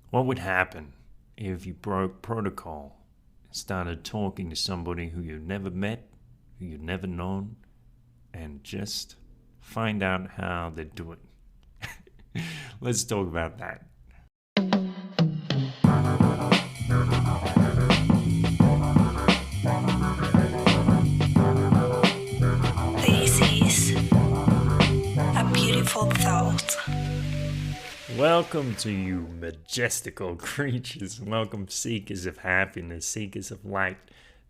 What would happen if you broke protocol and started talking to somebody who you never met, who you never known, and just find out how they're doing? Let's talk about that. This is a beautiful thought. Welcome to you majestical creatures. Welcome seekers of happiness, seekers of light,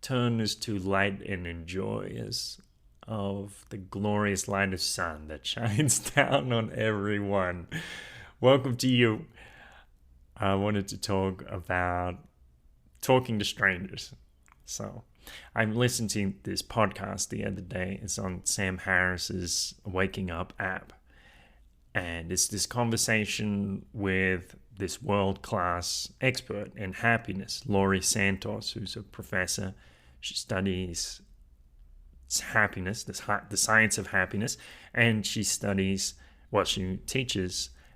turners to light and enjoyers of the glorious light of sun that shines down on everyone. Welcome to you. I wanted to talk about talking to strangers. So I listened to this podcast the other day. It's on Sam Harris's Waking Up app. And it's this conversation with this world-class expert in happiness, Laurie Santos, who's a professor. She studies happiness, the science of happiness, and she teaches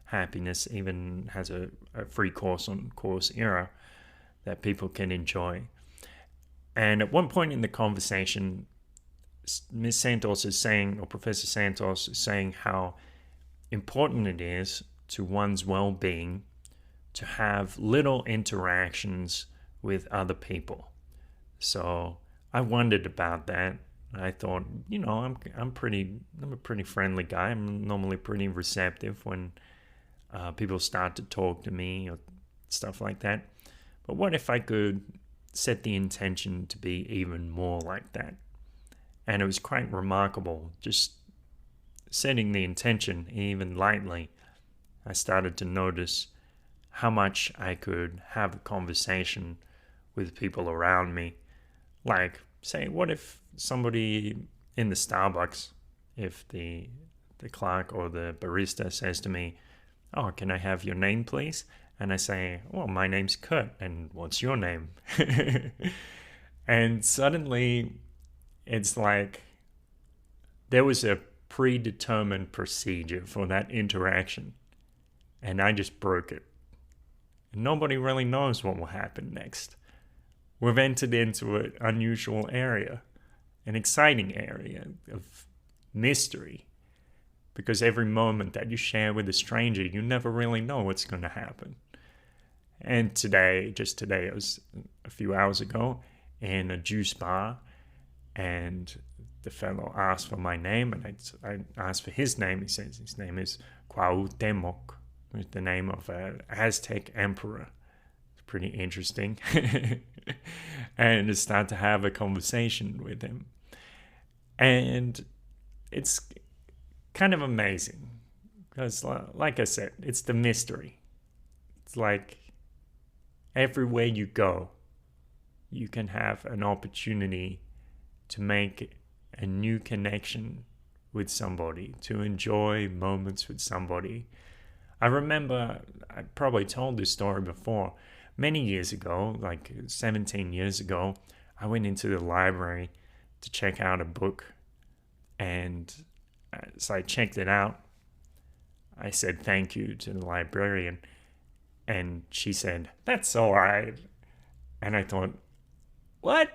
happiness, even has a free course on Coursera that people can enjoy. And at one point in the conversation, Ms. Santos is saying, or Professor Santos is saying, how important it is to one's well-being to have little interactions with other people. So I wondered about that. I thought, I'm a pretty friendly guy. I'm normally pretty receptive when people start to talk to me or stuff like that. But what if I could set the intention to be even more like that? And it was quite remarkable, just setting the intention even lightly. I started to notice how much I could have a conversation with people around me. Like, say, what if somebody in the Starbucks, if the clerk or the barista says to me, "Oh, can I have your name, please?" And I say, "Well, my name's Kurt, and what's your name?" And suddenly, it's like there was a predetermined procedure for that interaction, and I just broke it. Nobody really knows what will happen next. We've entered into an unusual area, an exciting area of mystery, because every moment that you share with a stranger, you never really know what's going to happen. And just today, it was a few hours ago, in a juice bar, and the fellow asked for my name, and I asked for his name. He says his name is Cuauhtémoc, with the name of an Aztec emperor. It's pretty interesting. And I started to have a conversation with him. And it's kind of amazing, because like I said, it's the mystery. It's like everywhere you go, you can have an opportunity to make a new connection with somebody, to enjoy moments with somebody. I remember, I probably told this story before, many years ago, like 17 years ago, I went into the library to check out a book, and so I checked it out. I said thank you to the librarian, and she said, "That's all right." And I thought, what?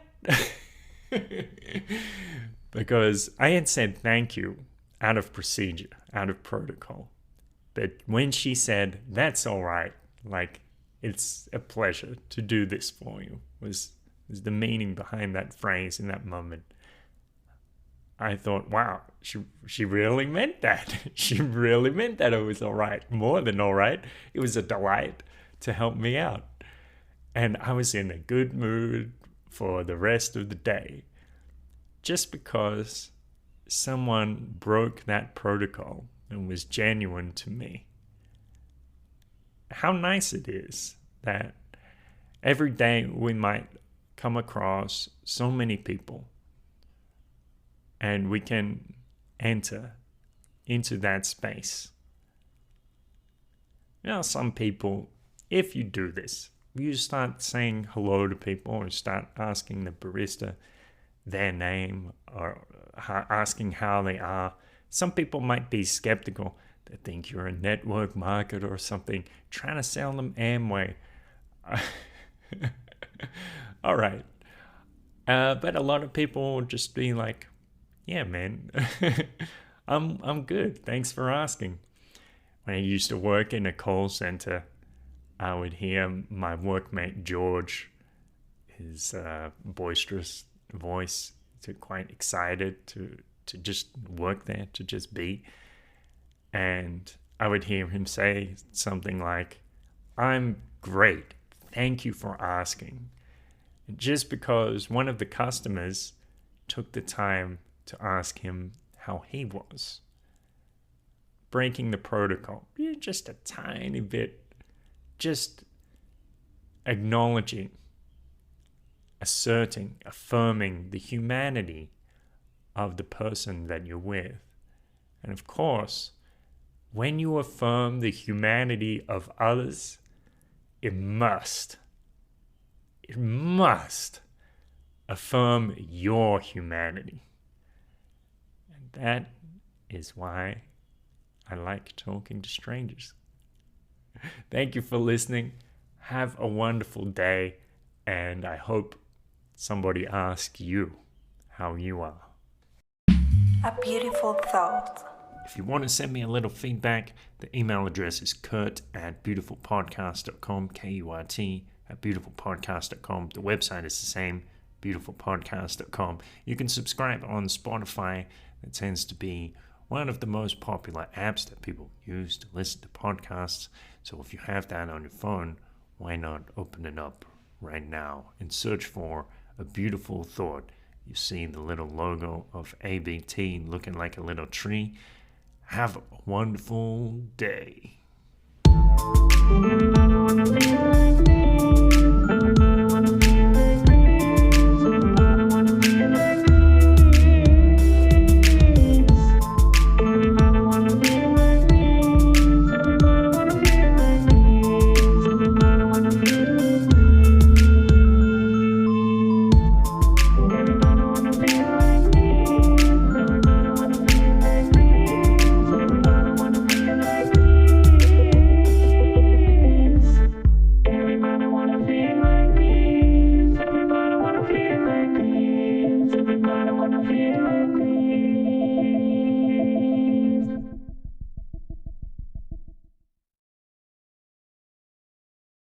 Because I had said thank you out of procedure, out of protocol. But when she said, "That's all right," like, it's a pleasure to do this for you, was the meaning behind that phrase in that moment. I thought, wow, she really meant that. She really meant that it was all right. More than all right. It was a delight to help me out. And I was in a good mood for the rest of the day, just because someone broke that protocol and was genuine to me. How nice it is that every day we might come across so many people, and we can enter into that space. Some people, if you do this, you start saying hello to people, or start asking the barista their name, or asking how they are. Some people might be skeptical. They think you're a network marketer or something, trying to sell them Amway. All right. But a lot of people just be like, yeah, man, I'm good. Thanks for asking. When I used to work in a call center, I would hear my workmate George, his boisterous voice, to quite excited to just work there, to just be. And I would hear him say something like, I'm great. Thank you for asking. Just because one of the customers took the time to ask him how he was. Breaking the protocol, just a tiny bit, just acknowledging, asserting, affirming the humanity of the person that you're with. And of course, when you affirm the humanity of others, it must affirm your humanity. And that is why I like talking to strangers. Thank you for listening. Have a wonderful day, and I hope somebody asks you how you are. A beautiful thought. If you want to send me a little feedback, the email address is kurt@beautifulpodcast.com, KURT@beautifulpodcast.com. The website is the same, beautifulpodcast.com. You can subscribe on Spotify. That tends to be one of the most popular apps that people use to listen to podcasts. So if you have that on your phone, why not open it up right now and search for A Beautiful Thought. You see the little logo of ABT looking like a little tree. Have a wonderful day.